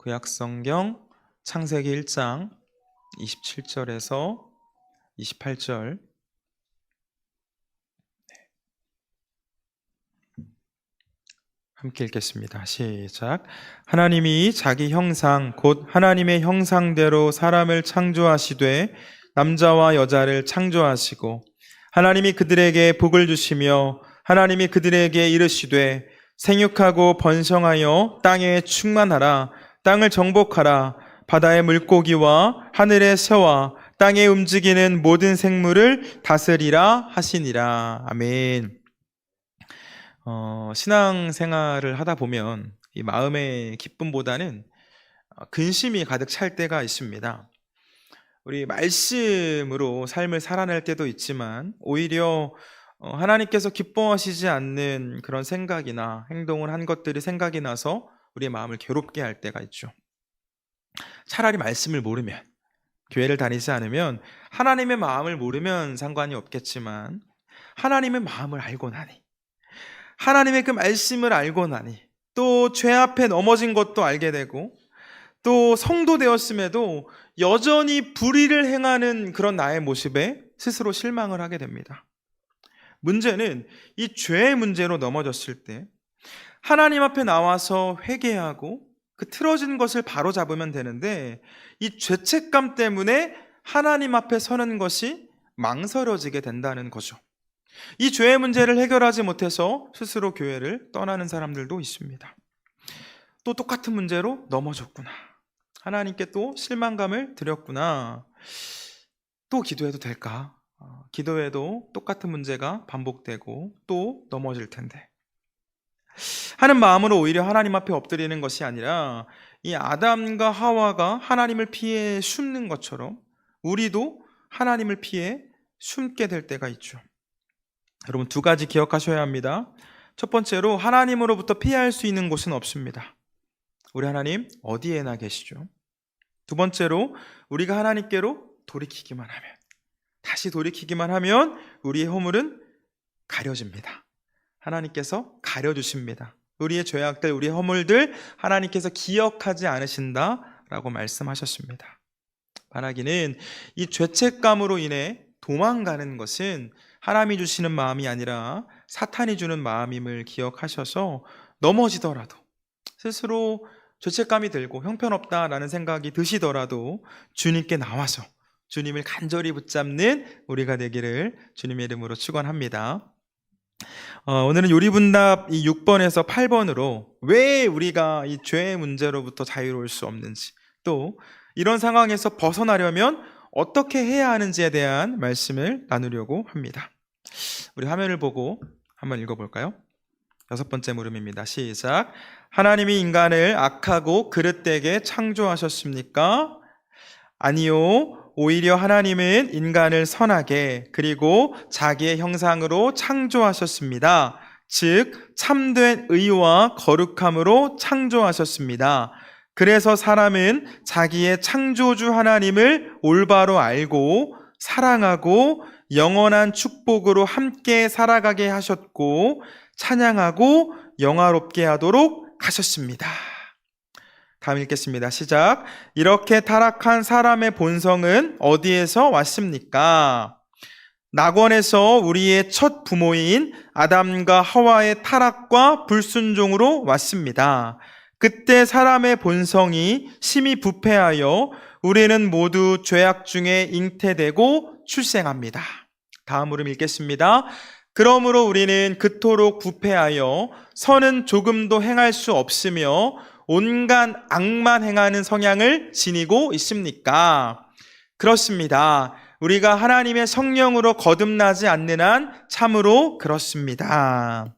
구약성경 창세기 1장 27절에서 28절. 함께 읽겠습니다. 시작. 하나님이 자기 형상 곧 하나님의 형상대로 사람을 창조하시되 남자와 여자를 창조하시고 하나님이 그들에게 복을 주시며 하나님이 그들에게 이르시되 생육하고 번성하여 땅에 충만하라. 땅을 정복하라. 바다의 물고기와 하늘의 새와 땅에 움직이는 모든 생물을 다스리라 하시니라. 아멘. 신앙생활을 하다 보면 이 마음의 기쁨보다는 근심이 가득 찰 때가 있습니다. 우리 말씀으로 삶을 살아낼 때도 있지만 오히려 하나님께서 기뻐하시지 않는 그런 생각이나 행동을 한 것들이 생각이 나서 우리의 마음을 괴롭게 할 때가 있죠. 차라리 말씀을 모르면, 교회를 다니지 않으면, 하나님의 마음을 모르면 상관이 없겠지만 하나님의 마음을 알고 나니, 하나님의 그 말씀을 알고 나니, 또 죄 앞에 넘어진 것도 알게 되고, 또 성도 되었음에도 여전히 불의를 행하는 그런 나의 모습에 스스로 실망을 하게 됩니다. 문제는 이 죄의 문제로 넘어졌을 때 하나님 앞에 나와서 회개하고 그 틀어진 것을 바로잡으면 되는데, 이 죄책감 때문에 하나님 앞에 서는 것이 망설여지게 된다는 거죠. 이 죄의 문제를 해결하지 못해서 스스로 교회를 떠나는 사람들도 있습니다. 또 똑같은 문제로 넘어졌구나, 하나님께 또 실망감을 드렸구나, 또 기도해도 될까? 기도해도 똑같은 문제가 반복되고 또 넘어질 텐데 하는 마음으로 오히려 하나님 앞에 엎드리는 것이 아니라 이 아담과 하와가 하나님을 피해 숨는 것처럼 우리도 하나님을 피해 숨게 될 때가 있죠. 여러분, 두 가지 기억하셔야 합니다. 첫 번째로, 하나님으로부터 피할 수 있는 곳은 없습니다. 우리 하나님 어디에나 계시죠. 두 번째로, 우리가 하나님께로 돌이키기만 하면, 다시 돌이키기만 하면 우리의 허물은 가려집니다. 하나님께서 가려주십니다. 우리의 죄악들, 우리의 허물들 하나님께서 기억하지 않으신다라고 말씀하셨습니다. 바라기는 이 죄책감으로 인해 도망가는 것은 하나님이 주시는 마음이 아니라 사탄이 주는 마음임을 기억하셔서 넘어지더라도, 스스로 죄책감이 들고 형편없다라는 생각이 드시더라도 주님께 나와서 주님을 간절히 붙잡는 우리가 되기를 주님의 이름으로 축원합니다. 오늘은 요리분답 이 6번에서 8번으로 왜 우리가 이 죄의 문제로부터 자유로울 수 없는지, 또 이런 상황에서 벗어나려면 어떻게 해야 하는지에 대한 말씀을 나누려고 합니다. 우리 화면을 보고 한번 읽어볼까요? 6번째 물음입니다. 시작. 하나님이 인간을 악하고 그릇되게 창조하셨습니까? 아니요. 오히려 하나님은 인간을 선하게 그리고 자기의 형상으로 창조하셨습니다. 즉 참된 의와 거룩함으로 창조하셨습니다. 그래서 사람은 자기의 창조주 하나님을 올바로 알고 사랑하고 영원한 축복으로 함께 살아가게 하셨고 찬양하고 영화롭게 하도록 하셨습니다. 다음 읽겠습니다. 시작. 이렇게 타락한 사람의 본성은 어디에서 왔습니까? 낙원에서 우리의 첫 부모인 아담과 하와의 타락과 불순종으로 왔습니다. 그때 사람의 본성이 심히 부패하여 우리는 모두 죄악 중에 잉태되고 출생합니다. 다음 물음 읽겠습니다. 그러므로 우리는 그토록 부패하여 선은 조금도 행할 수 없으며 온갖 악만 행하는 성향을 지니고 있습니까? 그렇습니다. 우리가 하나님의 성령으로 거듭나지 않는 한 참으로 그렇습니다.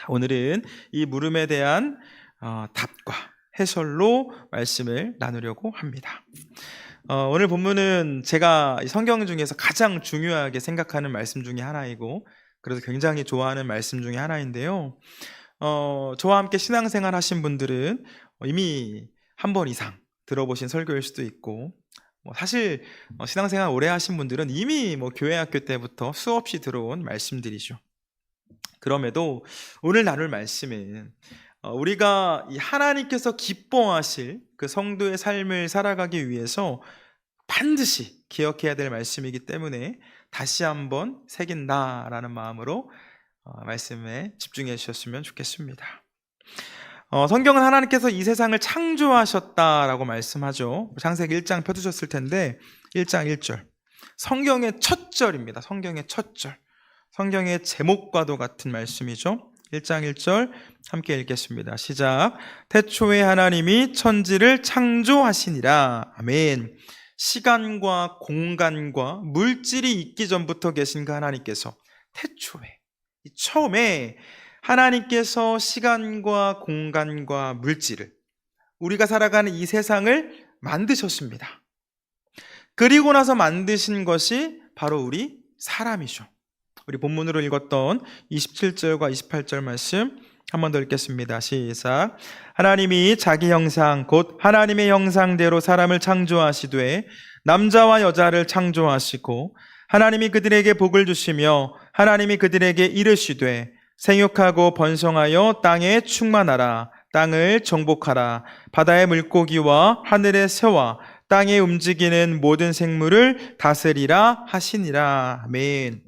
오늘은 이 물음에 대한 답과 해설로 말씀을 나누려고 합니다. 오늘 본문은 제가 성경 중에서 가장 중요하게 생각하는 말씀 중에 하나이고, 그래서 굉장히 좋아하는 말씀 중에 하나인데요. 저와 함께 신앙생활 하신 분들은 이미 한 번 이상 들어보신 설교일 수도 있고, 사실 신앙생활 오래 하신 분들은 이미 교회 학교 때부터 수없이 들어온 말씀들이죠. 그럼에도 오늘 나눌 말씀은 우리가 이 하나님께서 기뻐하실 그 성도의 삶을 살아가기 위해서 반드시 기억해야 될 말씀이기 때문에 다시 한번 새긴다라는 마음으로 말씀에 집중해 주셨으면 좋겠습니다. 성경은 하나님께서 이 세상을 창조하셨다라고 말씀하죠. 창세기 1장 펴두셨을 텐데 1장 1절, 성경의 첫 절입니다. 성경의 첫 절, 성경의 제목과도 같은 말씀이죠. 1장 1절 함께 읽겠습니다. 시작. 태초에 하나님이 천지를 창조하시니라. 아멘. 시간과 공간과 물질이 있기 전부터 계신 그 하나님께서 태초에, 처음에 하나님께서 시간과 공간과 물질을, 우리가 살아가는 이 세상을 만드셨습니다. 그리고 나서 만드신 것이 바로 우리 사람이죠. 우리 본문으로 읽었던 27절과 28절 말씀 한 번 더 읽겠습니다. 시작. 하나님이 자기 형상 곧 하나님의 형상대로 사람을 창조하시되 남자와 여자를 창조하시고 하나님이 그들에게 복을 주시며 하나님이 그들에게 이르시되 생육하고 번성하여 땅에 충만하라. 땅을 정복하라. 바다의 물고기와 하늘의 새와 땅에 움직이는 모든 생물을 다스리라 하시니라. 아멘.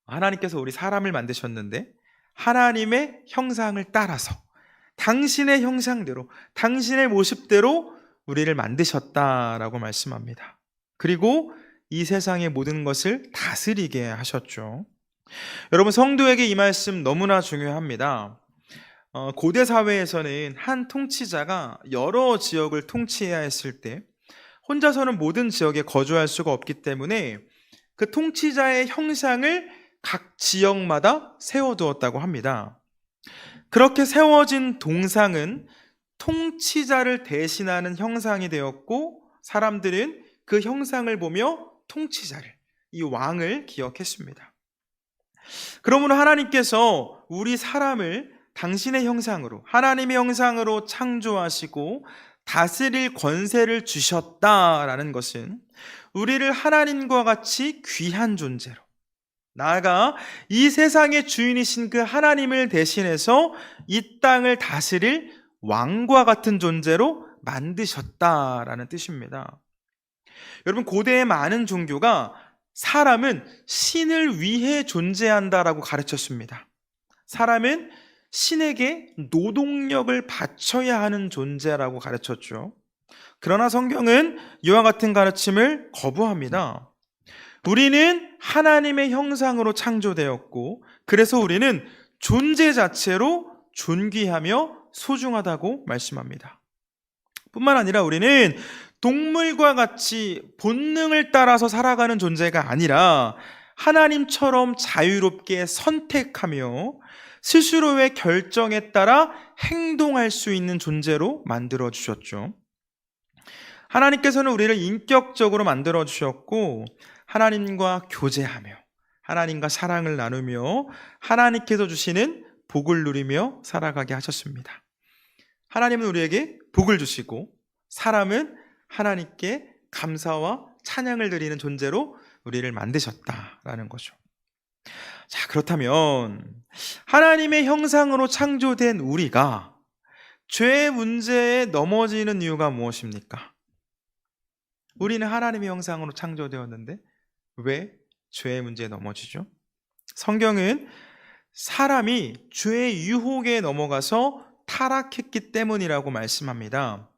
하나님께서 우리 사람을 만드셨는데 하나님의 형상을 따라서 당신의 형상대로, 당신의 모습대로 우리를 만드셨다라고 말씀합니다. 그리고 이 세상의 모든 것을 다스리게 하셨죠. 여러분, 성도에게 이 말씀 너무나 중요합니다. 고대 사회에서는 한 통치자가 여러 지역을 통치해야 했을 때 혼자서는 모든 지역에 거주할 수가 없기 때문에 그 통치자의 형상을 각 지역마다 세워두었다고 합니다. 그렇게 세워진 동상은 통치자를 대신하는 형상이 되었고 사람들은 그 형상을 보며 통치자를, 이 왕을 기억했습니다. 그러므로 하나님께서 우리 사람을 당신의 형상으로, 하나님의 형상으로 창조하시고 다스릴 권세를 주셨다라는 것은 우리를 하나님과 같이 귀한 존재로, 나아가 이 세상의 주인이신 그 하나님을 대신해서 이 땅을 다스릴 왕과 같은 존재로 만드셨다라는 뜻입니다. 여러분, 고대의 많은 종교가 사람은 신을 위해 존재한다라고 가르쳤습니다. 사람은 신에게 노동력을 바쳐야 하는 존재라고 가르쳤죠. 그러나 성경은 이와 같은 가르침을 거부합니다. 우리는 하나님의 형상으로 창조되었고 그래서 우리는 존재 자체로 존귀하며 소중하다고 말씀합니다. 뿐만 아니라 우리는 동물과 같이 본능을 따라서 살아가는 존재가 아니라 하나님처럼 자유롭게 선택하며 스스로의 결정에 따라 행동할 수 있는 존재로 만들어 주셨죠. 하나님께서는 우리를 인격적으로 만들어 주셨고 하나님과 교제하며 하나님과 사랑을 나누며 하나님께서 주시는 복을 누리며 살아가게 하셨습니다. 하나님은 우리에게 복을 주시고 사람은 하나님께 감사와 찬양을 드리는 존재로 우리를 만드셨다라는 거죠. 자, 그렇다면 하나님의 형상으로 창조된 우리가 죄의 문제에 넘어지는 이유가 무엇입니까? 우리는 하나님의 형상으로 창조되었는데 왜 죄의 문제에 넘어지죠? 성경은 사람이 죄의 유혹에 넘어가서 타락했기 때문이라고 말씀합니다.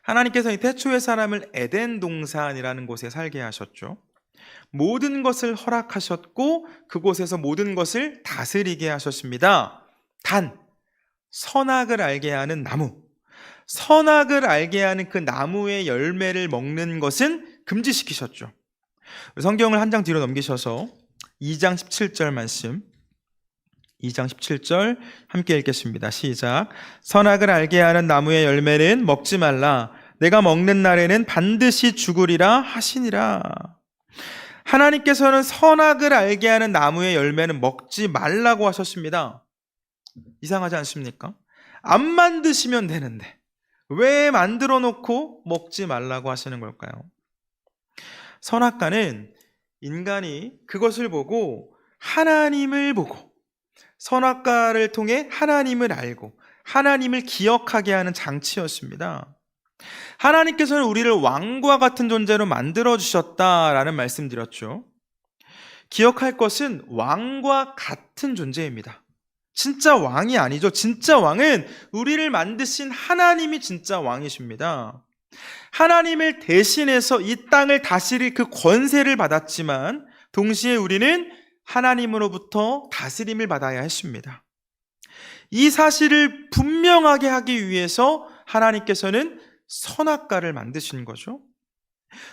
하나님께서 이 태초의 사람을 에덴 동산이라는 곳에 살게 하셨죠. 모든 것을 허락하셨고 그곳에서 모든 것을 다스리게 하셨습니다. 단 선악을 알게 하는 나무, 선악을 알게 하는 그 나무의 열매를 먹는 것은 금지시키셨죠. 성경을 한 장 뒤로 넘기셔서 2장 17절 말씀, 2장 17절 함께 읽겠습니다. 시작. 선악을 알게 하는 나무의 열매는 먹지 말라. 내가 먹는 날에는 반드시 죽으리라 하시니라. 하나님께서는 선악을 알게 하는 나무의 열매는 먹지 말라고 하셨습니다. 이상하지 않습니까? 안 만드시면 되는데 왜 만들어 놓고 먹지 말라고 하시는 걸까요? 선악과는 인간이 그것을 보고 하나님을 보고 선악과를 통해 하나님을 알고 하나님을 기억하게 하는 장치였습니다. 하나님께서는 우리를 왕과 같은 존재로 만들어주셨다라는 말씀드렸죠. 기억할 것은 왕과 같은 존재입니다. 진짜 왕이 아니죠. 진짜 왕은 우리를 만드신 하나님이 진짜 왕이십니다. 하나님을 대신해서 이 땅을 다스릴 그 권세를 받았지만 동시에 우리는 하나님으로부터 다스림을 받아야 했습니다. 이 사실을 분명하게 하기 위해서 하나님께서는 선악과를 만드신 거죠.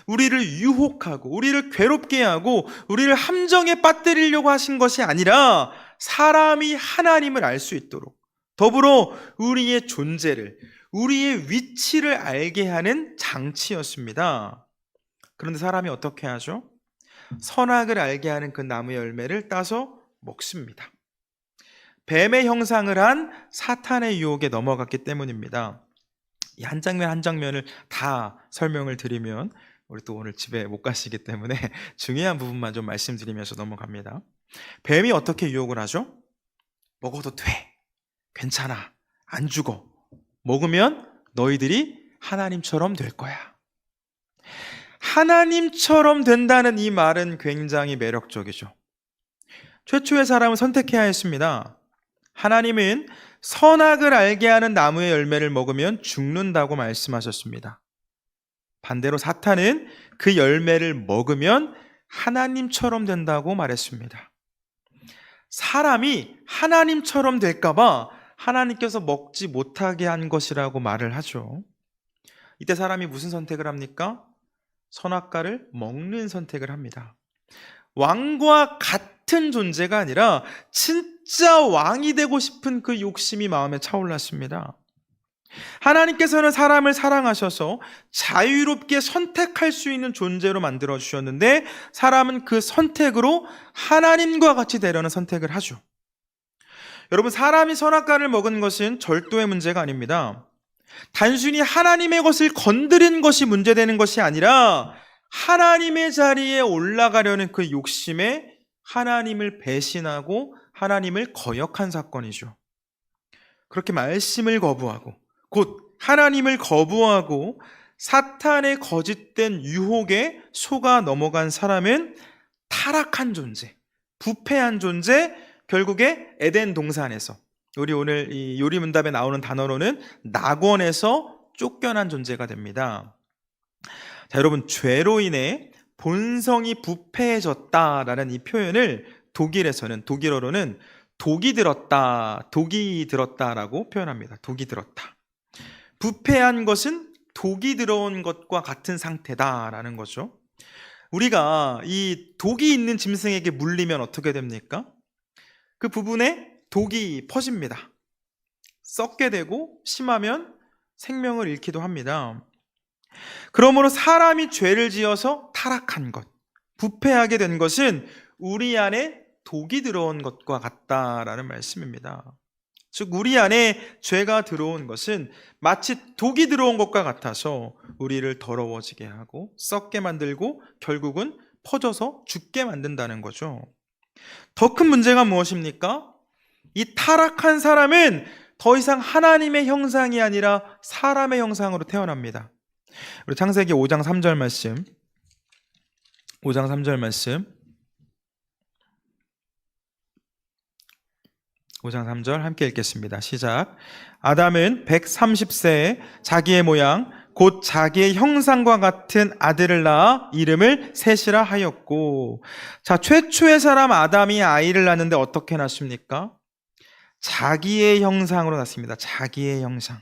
우리를 유혹하고 우리를 괴롭게 하고 우리를 함정에 빠뜨리려고 하신 것이 아니라 사람이 하나님을 알 수 있도록 더불어 우리의 존재를, 우리의 위치를 알게 하는 장치였습니다. 그런데 사람이 어떻게 하죠? 선악을 알게 하는 그 나무 열매를 따서 먹습니다. 뱀의 형상을 한 사탄의 유혹에 넘어갔기 때문입니다. 이 한 장면 한 장면을 다 설명을 드리면 우리 또 오늘 집에 못 가시기 때문에 중요한 부분만 좀 말씀드리면서 넘어갑니다. 뱀이 어떻게 유혹을 하죠? 먹어도 돼. 괜찮아. 안 죽어. 먹으면 너희들이 하나님처럼 될 거야. 하나님처럼 된다는 이 말은 굉장히 매력적이죠. 최초의 사람은 선택해야 했습니다. 하나님은 선악을 알게 하는 나무의 열매를 먹으면 죽는다고 말씀하셨습니다. 반대로 사탄은 그 열매를 먹으면 하나님처럼 된다고 말했습니다. 사람이 하나님처럼 될까봐 하나님께서 먹지 못하게 한 것이라고 말을 하죠. 이때 사람이 무슨 선택을 합니까? 선악과를 먹는 선택을 합니다. 왕과 같은 존재가 아니라 진짜 왕이 되고 싶은 그 욕심이 마음에 차올랐습니다. 하나님께서는 사람을 사랑하셔서 자유롭게 선택할 수 있는 존재로 만들어 주셨는데 사람은 그 선택으로 하나님과 같이 되려는 선택을 하죠. 여러분, 사람이 선악과를 먹은 것은 절도의 문제가 아닙니다. 단순히 하나님의 것을 건드린 것이 문제되는 것이 아니라 하나님의 자리에 올라가려는 그 욕심에 하나님을 배신하고 하나님을 거역한 사건이죠. 그렇게 말씀을 거부하고 곧 하나님을 거부하고 사탄의 거짓된 유혹에 속아 넘어간 사람은 타락한 존재, 부패한 존재, 결국에 에덴 동산에서, 우리 오늘 이 요리문답에 나오는 단어로는 낙원에서 쫓겨난 존재가 됩니다. 자, 여러분, 죄로 인해 본성이 부패해졌다라는 이 표현을 독일어로는 독이 들었다라고 표현합니다. 독이 들었다. 부패한 것은 독이 들어온 것과 같은 상태다라는 거죠. 우리가 이 독이 있는 짐승에게 물리면 어떻게 됩니까? 그 부분에 독이 퍼집니다. 썩게 되고 심하면 생명을 잃기도 합니다. 그러므로 사람이 죄를 지어서 타락한 것, 부패하게 된 것은 우리 안에 독이 들어온 것과 같다라는 말씀입니다. 즉 우리 안에 죄가 들어온 것은 마치 독이 들어온 것과 같아서 우리를 더러워지게 하고 썩게 만들고 결국은 퍼져서 죽게 만든다는 거죠. 더 큰 문제가 무엇입니까? 이 타락한 사람은 더 이상 하나님의 형상이 아니라 사람의 형상으로 태어납니다. 우리 창세기 5장 3절 말씀, 5장 3절 말씀, 5장 3절 함께 읽겠습니다. 시작. 아담은 130세에 자기의 모양 곧 자기의 형상과 같은 아들을 낳아 이름을 셋이라 하였고. 자, 최초의 사람 아담이 아이를 낳는데 어떻게 낳습니까? 자기의 형상으로 낳습니다. 자기의 형상.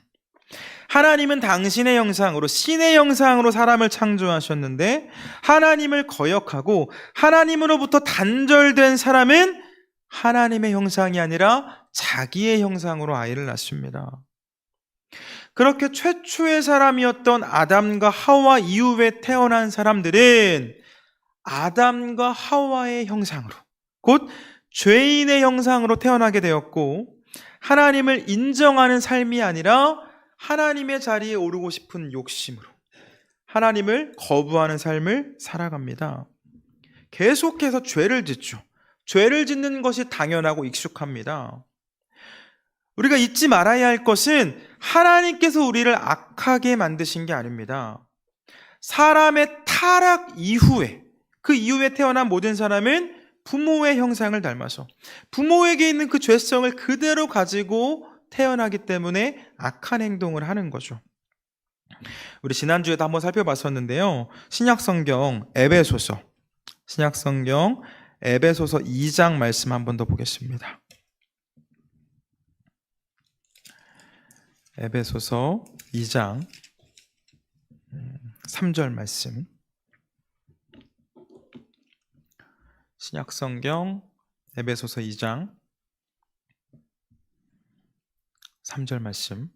하나님은 당신의 형상으로, 신의 형상으로 사람을 창조하셨는데 하나님을 거역하고 하나님으로부터 단절된 사람은 하나님의 형상이 아니라 자기의 형상으로 아이를 낳습니다. 그렇게 최초의 사람이었던 아담과 하와 이후에 태어난 사람들은 아담과 하와의 형상으로, 곧 죄인의 형상으로 태어나게 되었고 하나님을 인정하는 삶이 아니라 하나님의 자리에 오르고 싶은 욕심으로 하나님을 거부하는 삶을 살아갑니다. 계속해서 죄를 짓죠. 죄를 짓는 것이 당연하고 익숙합니다. 우리가 잊지 말아야 할 것은 하나님께서 우리를 악하게 만드신 게 아닙니다. 사람의 타락 이후에, 그 이후에 태어난 모든 사람은 부모의 형상을 닮아서 부모에게 있는 그 죄성을 그대로 가지고 태어나기 때문에 악한 행동을 하는 거죠. 우리 지난주에도 한번 살펴봤었는데요. 신약성경 에베소서 2장 말씀 한 번 더 보겠습니다. 에베소서 2장 3절 말씀. 신약성경 에베소서 2장 3절 말씀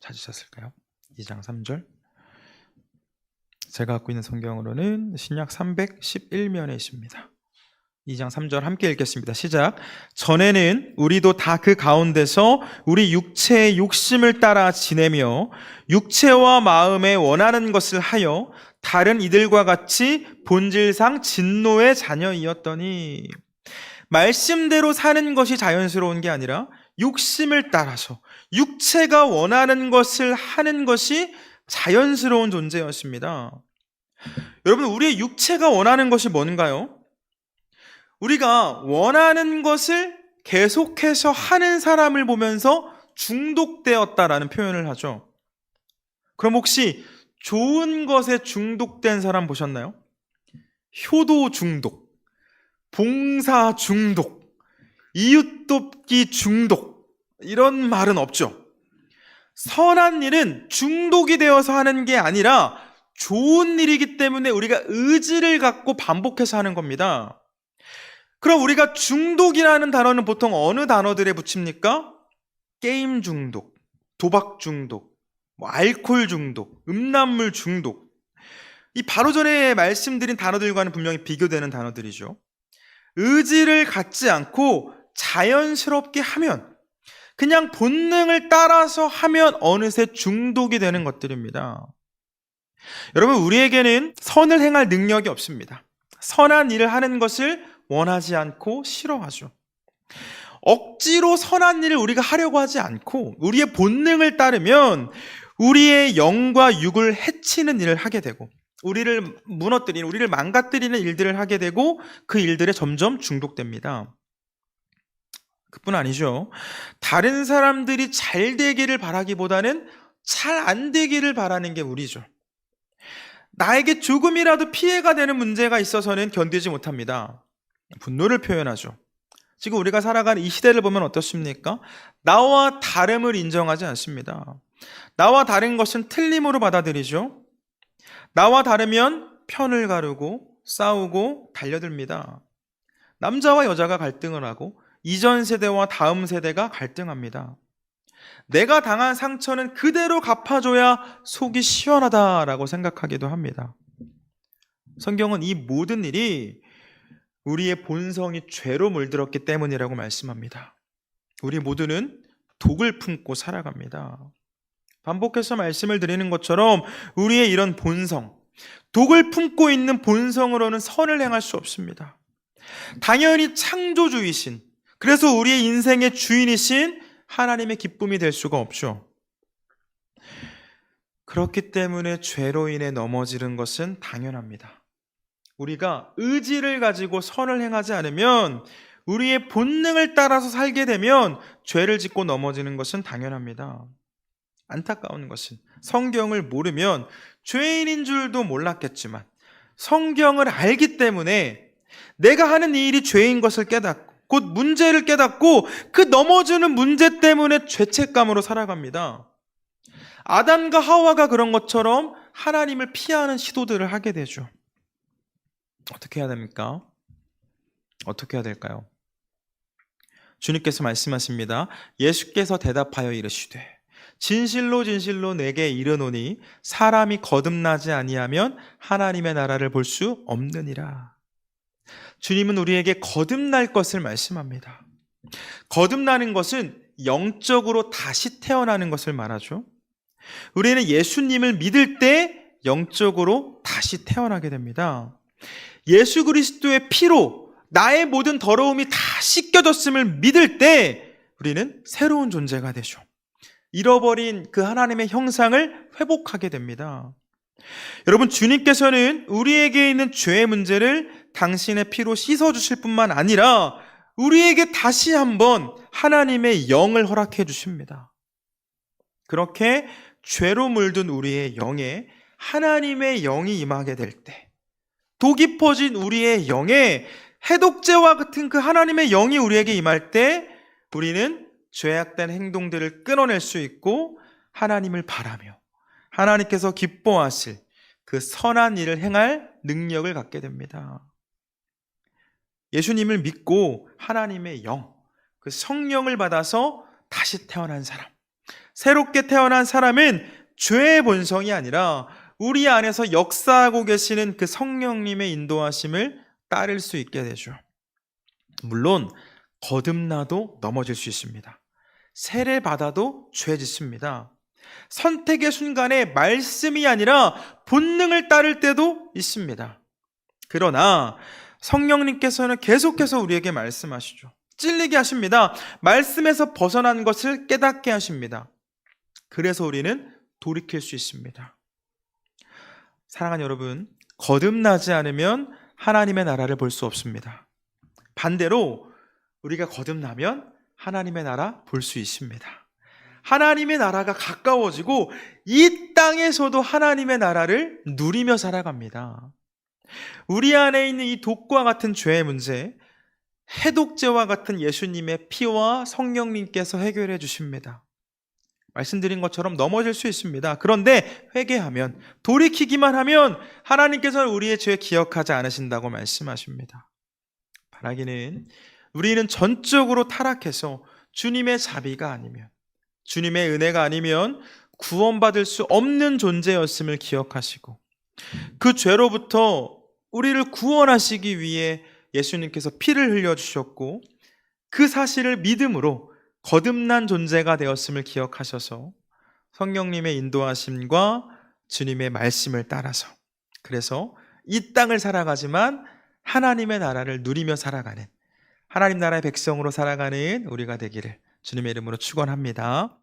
찾으셨을까요? 2장 3절. 제가 갖고 있는 성경으로는 신약 311면에 있습니다. 2장 3절 함께 읽겠습니다. 시작. 전에는 우리도 다 그 가운데서 우리 육체의 욕심을 따라 지내며 육체와 마음에 원하는 것을 하여 다른 이들과 같이 본질상 진노의 자녀이었더니, 말씀대로 사는 것이 자연스러운 게 아니라 욕심을 따라서 육체가 원하는 것을 하는 것이 자연스러운 존재였습니다. 여러분, 우리의 육체가 원하는 것이 뭔가요? 우리가 원하는 것을 계속해서 하는 사람을 보면서 중독되었다라는 표현을 하죠. 그럼 혹시 좋은 것에 중독된 사람 보셨나요? 효도 중독, 봉사 중독, 이웃 돕기 중독, 이런 말은 없죠. 선한 일은 중독이 되어서 하는 게 아니라 좋은 일이기 때문에 우리가 의지를 갖고 반복해서 하는 겁니다. 그럼 우리가 중독이라는 단어는 보통 어느 단어들에 붙입니까? 게임 중독, 도박 중독, 알코올 중독, 음란물 중독. 이 바로 전에 말씀드린 단어들과는 분명히 비교되는 단어들이죠. 의지를 갖지 않고 자연스럽게 하면, 그냥 본능을 따라서 하면 어느새 중독이 되는 것들입니다. 여러분, 우리에게는 선을 행할 능력이 없습니다. 선한 일을 하는 것을 원하지 않고 싫어하죠. 억지로 선한 일을 우리가 하려고 하지 않고 우리의 본능을 따르면 우리의 영과 육을 해치는 일을 하게 되고, 우리를 무너뜨리는, 우리를 망가뜨리는 일들을 하게 되고, 그 일들에 점점 중독됩니다. 그뿐 아니죠. 다른 사람들이 잘 되기를 바라기보다는 잘 안 되기를 바라는 게 우리죠. 나에게 조금이라도 피해가 되는 문제가 있어서는 견디지 못합니다. 분노를 표현하죠. 지금 우리가 살아가는 이 시대를 보면 어떻습니까? 나와 다름을 인정하지 않습니다. 나와 다른 것은 틀림으로 받아들이죠. 나와 다르면 편을 가르고 싸우고 달려듭니다. 남자와 여자가 갈등을 하고 이전 세대와 다음 세대가 갈등합니다. 내가 당한 상처는 그대로 갚아줘야 속이 시원하다라고 생각하기도 합니다. 성경은 이 모든 일이 우리의 본성이 죄로 물들었기 때문이라고 말씀합니다. 우리 모두는 독을 품고 살아갑니다. 반복해서 말씀을 드리는 것처럼 우리의 이런 본성, 독을 품고 있는 본성으로는 선을 행할 수 없습니다. 당연히 창조주이신, 그래서 우리의 인생의 주인이신 하나님의 기쁨이 될 수가 없죠. 그렇기 때문에 죄로 인해 넘어지는 것은 당연합니다. 우리가 의지를 가지고 선을 행하지 않으면, 우리의 본능을 따라서 살게 되면 죄를 짓고 넘어지는 것은 당연합니다. 안타까운 것은 성경을 모르면 죄인인 줄도 몰랐겠지만, 성경을 알기 때문에 내가 하는 이 일이 죄인 것을 깨닫고, 곧 문제를 깨닫고 그 넘어지는 문제 때문에 죄책감으로 살아갑니다. 아담과 하와가 그런 것처럼 하나님을 피하는 시도들을 하게 되죠. 어떻게 해야 됩니까? 어떻게 해야 될까요? 주님께서 말씀하십니다. 예수께서 대답하여 이르시되 진실로 진실로 내게 이르노니 사람이 거듭나지 아니하면 하나님의 나라를 볼 수 없느니라. 주님은 우리에게 거듭날 것을 말씀합니다. 거듭나는 것은 영적으로 다시 태어나는 것을 말하죠. 우리는 예수님을 믿을 때 영적으로 다시 태어나게 됩니다. 예수 그리스도의 피로 나의 모든 더러움이 다 씻겨졌음을 믿을 때 우리는 새로운 존재가 되죠. 잃어버린 그 하나님의 형상을 회복하게 됩니다. 여러분, 주님께서는 우리에게 있는 죄의 문제를 당신의 피로 씻어주실 뿐만 아니라 우리에게 다시 한번 하나님의 영을 허락해 주십니다. 그렇게 죄로 물든 우리의 영에 하나님의 영이 임하게 될 때, 도 깊어진 우리의 영에 해독제와 같은 그 하나님의 영이 우리에게 임할 때 우리는 죄악된 행동들을 끊어낼 수 있고 하나님을 바라며 하나님께서 기뻐하실 그 선한 일을 행할 능력을 갖게 됩니다. 예수님을 믿고 하나님의 영, 그 성령을 받아서 다시 태어난 사람, 새롭게 태어난 사람은 죄의 본성이 아니라 우리 안에서 역사하고 계시는 그 성령님의 인도하심을 따를 수 있게 되죠. 물론 거듭나도 넘어질 수 있습니다. 세례받아도 죄 짓습니다. 선택의 순간에 말씀이 아니라 본능을 따를 때도 있습니다. 그러나 성령님께서는 계속해서 우리에게 말씀하시죠. 찔리게 하십니다. 말씀에서 벗어난 것을 깨닫게 하십니다. 그래서 우리는 돌이킬 수 있습니다. 사랑하는 여러분, 거듭나지 않으면 하나님의 나라를 볼 수 없습니다. 반대로 우리가 거듭나면 하나님의 나라 볼 수 있습니다. 하나님의 나라가 가까워지고 이 땅에서도 하나님의 나라를 누리며 살아갑니다. 우리 안에 있는 이 독과 같은 죄의 문제, 해독제와 같은 예수님의 피와 성령님께서 해결해 주십니다. 말씀드린 것처럼 넘어질 수 있습니다. 그런데 회개하면, 돌이키기만 하면 하나님께서는 우리의 죄 기억하지 않으신다고 말씀하십니다. 바라기는 우리는 전적으로 타락해서 주님의 자비가 아니면, 주님의 은혜가 아니면 구원받을 수 없는 존재였음을 기억하시고 그 죄로부터 우리를 구원하시기 위해 예수님께서 피를 흘려주셨고 그 사실을 믿음으로 거듭난 존재가 되었음을 기억하셔서 성령님의 인도하심과 주님의 말씀을 따라서, 그래서 이 땅을 살아가지만 하나님의 나라를 누리며 살아가는, 하나님 나라의 백성으로 살아가는 우리가 되기를 주님의 이름으로 축원합니다.